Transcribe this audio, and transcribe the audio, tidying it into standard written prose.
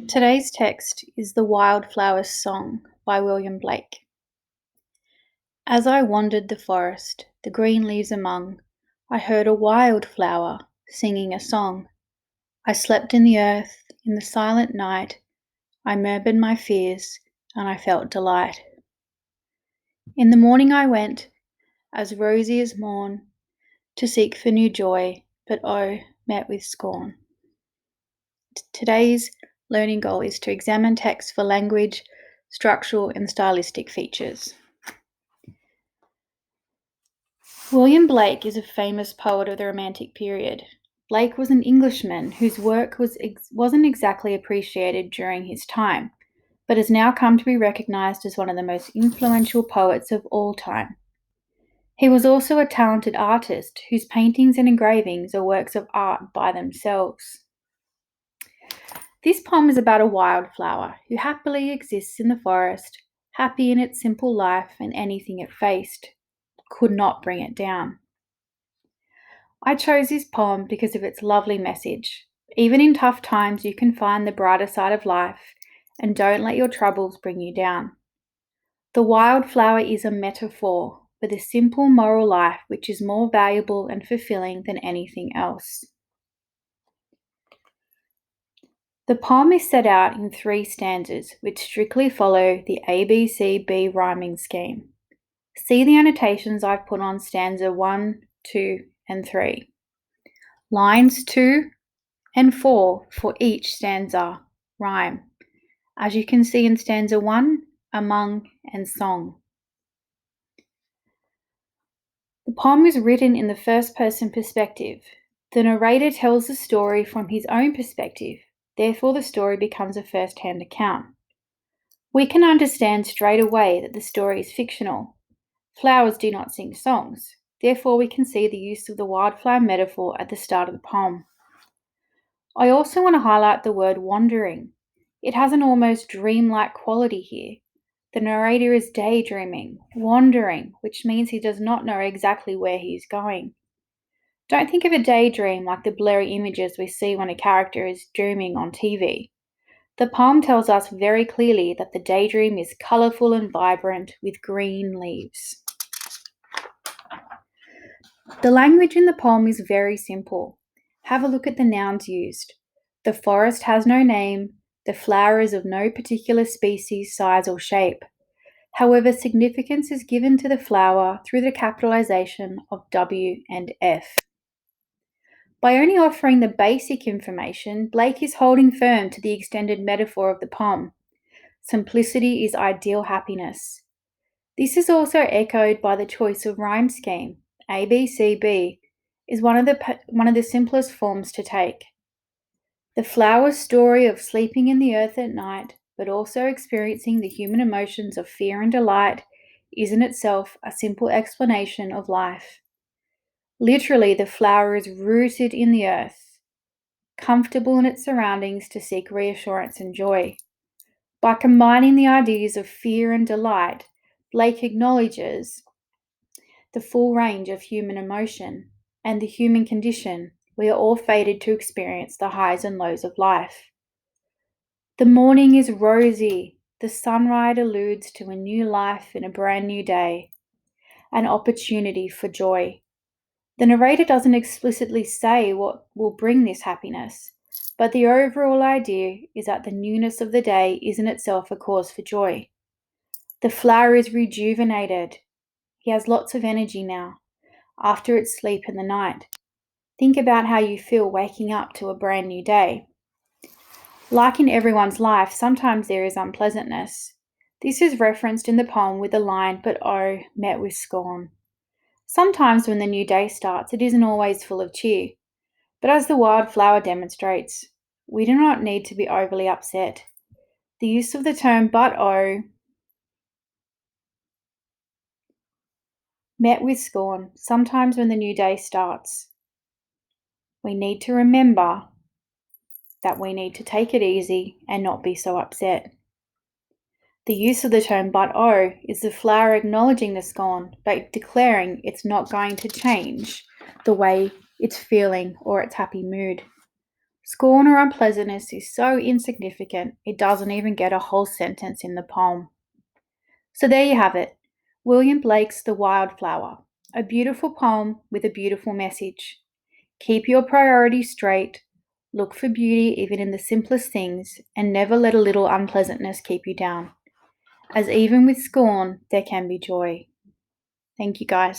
Today's text is the Wildflowers Song by William Blake. As I wandered the forest, the green leaves among, I heard a wildflower singing a song. I slept in the earth, in the silent night, I murmured my fears, and I felt delight. In the morning I went, as rosy as morn, to seek for new joy, but oh, met with scorn. Today's learning goal is to examine text for language, structural, and stylistic features. William Blake is a famous poet of the Romantic period. Blake was an Englishman whose work wasn't exactly appreciated during his time, but has now come to be recognised as one of the most influential poets of all time. He was also a talented artist whose paintings and engravings are works of art by themselves. This poem is about a wildflower who happily exists in the forest, happy in its simple life, and anything it faced could not bring it down. I chose this poem because of its lovely message. Even in tough times, you can find the brighter side of life, and don't let your troubles bring you down. The wildflower is a metaphor for the simple moral life which is more valuable and fulfilling than anything else. The poem is set out in 3 stanzas which strictly follow the ABCB rhyming scheme. See the annotations I've put on stanza 1, 2, and 3. Lines 2 and 4 for each stanza rhyme, as you can see in stanza 1, among, and song. The poem is written in the first-person perspective. The narrator tells the story from his own perspective, therefore the story becomes a first-hand account. We can understand straight away that the story is fictional. Flowers do not sing songs, therefore we can see the use of the wildflower metaphor at the start of the poem. I also want to highlight the word wandering. It has an almost dreamlike quality here. The narrator is daydreaming, wandering, which means he does not know exactly where he is going. Don't think of a daydream like the blurry images we see when a character is dreaming on TV. The poem tells us very clearly that the daydream is colourful and vibrant with green leaves. The language in the poem is very simple. Have a look at the nouns used. The forest has no name. The flower is of no particular species, size, or shape. However, significance is given to the flower through the capitalization of W and F. By only offering the basic information, Blake is holding firm to the extended metaphor of the poem. Simplicity is ideal happiness. This is also echoed by the choice of rhyme scheme. ABCB is one of the simplest forms to take. The flower's story of sleeping in the earth at night, but also experiencing the human emotions of fear and delight, is in itself a simple explanation of life. Literally, the flower is rooted in the earth, comfortable in its surroundings to seek reassurance and joy. By combining the ideas of fear and delight, Blake acknowledges the full range of human emotion and the human condition. We are all fated to experience the highs and lows of life. The morning is rosy. The sunrise alludes to a new life in a brand new day, an opportunity for joy. The narrator doesn't explicitly say what will bring this happiness, but the overall idea is that the newness of the day is in itself a cause for joy. The flower is rejuvenated. He has lots of energy now, after its sleep in the night. Think about how you feel waking up to a brand new day. Like in everyone's life, sometimes there is unpleasantness. This is referenced in the poem with the line, but oh, met with scorn. Sometimes when the new day starts, it isn't always full of cheer. But as the wildflower demonstrates, we do not need to be overly upset. The use of the term but oh, met with scorn, sometimes when the new day starts, we need to remember that we need to take it easy and not be so upset. The use of the term but oh is the flower acknowledging the scorn, but declaring it's not going to change the way it's feeling or its happy mood. Scorn or unpleasantness is so insignificant it doesn't even get a whole sentence in the poem. So there you have it, William Blake's The Wildflower, a beautiful poem with a beautiful message. Keep your priorities straight, look for beauty even in the simplest things, and never let a little unpleasantness keep you down, as even with scorn there can be joy. Thank you guys.